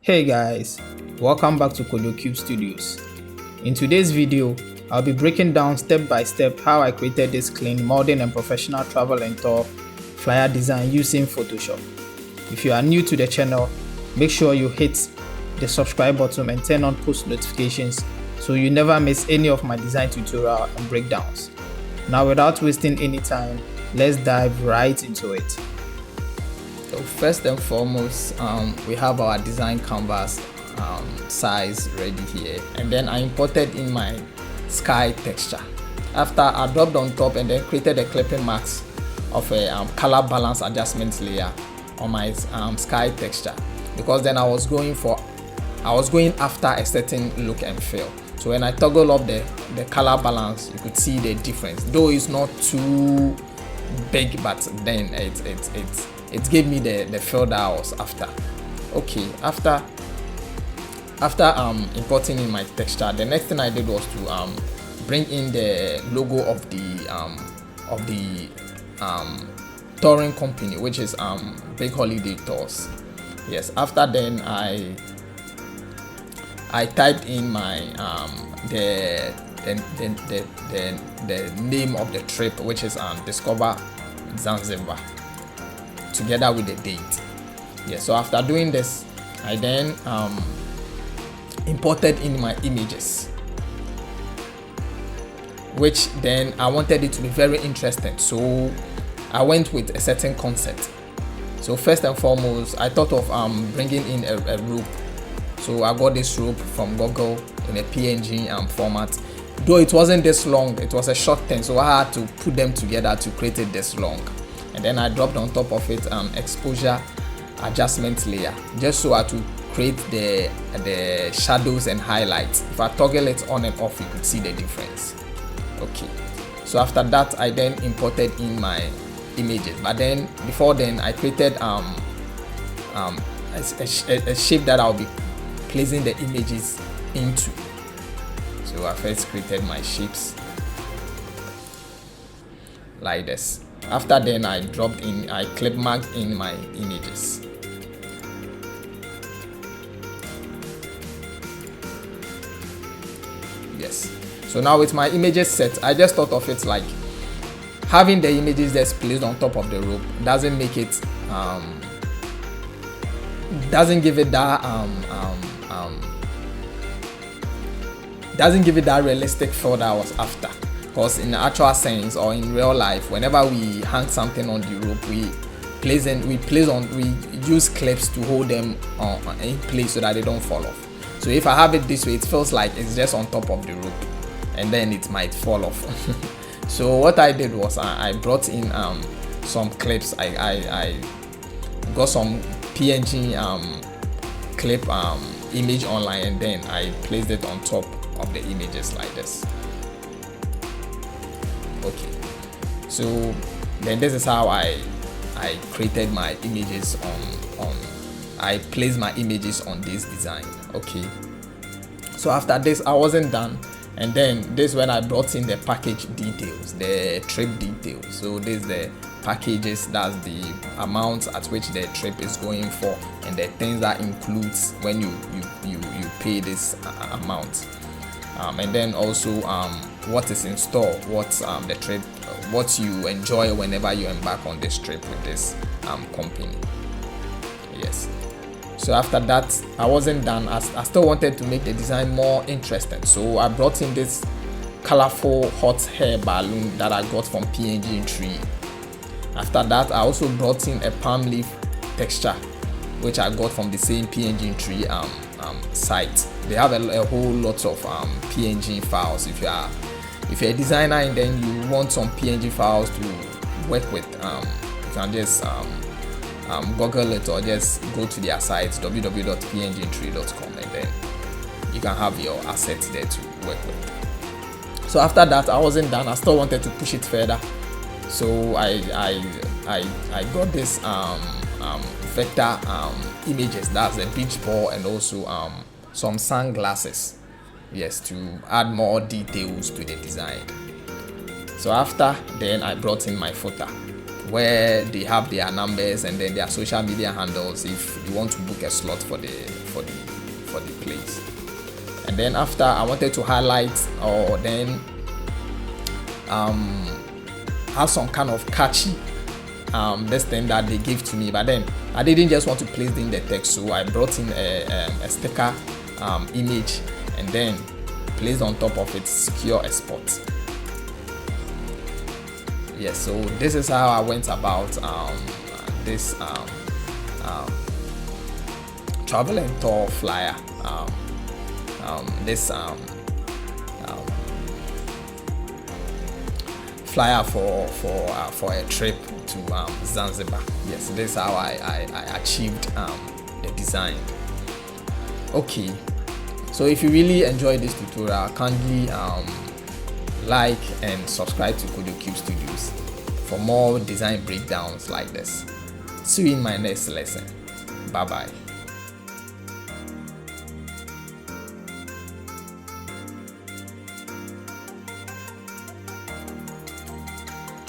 Hey guys, welcome back to KojoQube Studios. In today's video, I'll be breaking down step by step how I created this clean, modern and professional travel and tour flyer design using Photoshop. If you are new to the channel, make sure you hit the subscribe button and turn on post notifications so you never miss any of my design tutorial and breakdowns. Now without wasting any time, let's dive right into it. So first and foremost, we have our design canvas size ready here, and then I imported in my sky texture. After I dropped on top and then created a clipping mask of a color balance adjustment layer on my sky texture, because then I was going after a certain look and feel. So when I toggle up the color balance, you could see the difference, though it's not too big, but then it gave me the feel that I was after. Okay, after importing in my texture, the next thing I did was to bring in the logo of the touring company, which is Big Holiday Tours. Yes, after then I typed in my the name of the trip, which is Discover Zanzibar, together with the date. Yeah, so after doing this, I then imported in my images, which then I wanted it to be very interesting, so I went with a certain concept. So first and foremost, I thought of bringing in a rope. So I got this rope from Google in a PNG format, though it wasn't this long, it was a short thing, so I had to put them together to create it this long. And then I dropped on top of it exposure adjustment layer, just so as to create the shadows and highlights. If I toggle it on and off, you could see the difference. Okay, so after that, I then imported in my images, but then before then I created a shape that I'll be placing the images into. So I first created my shapes like this. After then, I clip marked in my images. Yes. So now with my images set, I just thought of it like having the images just placed on top of the rope doesn't make it doesn't give it that realistic feel that I was after. Because in the actual sense or in real life, whenever we hang something on the rope, we use clips to hold them in place so that they don't fall off. So if I have it this way, it feels like it's just on top of the rope, and then it might fall off. So what I did was I brought in some clips. I got some PNG clip image online, and then I placed it on top of the images like this. Okay, so then this is how I created my images I placed my images on this design. Okay, so after this I wasn't done, and then this is when I brought in the package details, the trip details. So this is the packages, that's the amount at which the trip is going for, and the things that includes when you pay this amount, and then also what is in store, what's the trip, what you enjoy whenever you embark on this trip with this company. Yes. So after that, I wasn't done. I still wanted to make the design more interesting, so I brought in this colorful hot hair balloon that I got from PNG tree. After that, I also brought in a palm leaf texture, which I got from the same PNG tree site. They have a whole lot of PNG files. If you're a designer and then you want some PNG files to work with, you can just Google it or just go to their site www.pngtree.com, and then you can have your assets there to work with. So after that, I wasn't done. I still wanted to push it further, so I got this vector images, that's a beach ball and also some sunglasses, yes, to add more details to the design. So after then, I brought in my footer. where they have their numbers and then their social media handles if you want to book a slot for the place. And then after, I wanted to highlight or then have some kind of catchy this thing that they gave to me, but then I didn't just want to place in the text, so I brought in a sticker image and then placed on top of it secure export. Yes, so this is how I went about this travel and tour flyer. This flyer for a trip to Zanzibar. Yes, this is how I achieved the design. Okay, so if you really enjoyed this tutorial, kindly like and subscribe to KojoQube Studios for more design breakdowns like this. See you in my next lesson. Bye bye.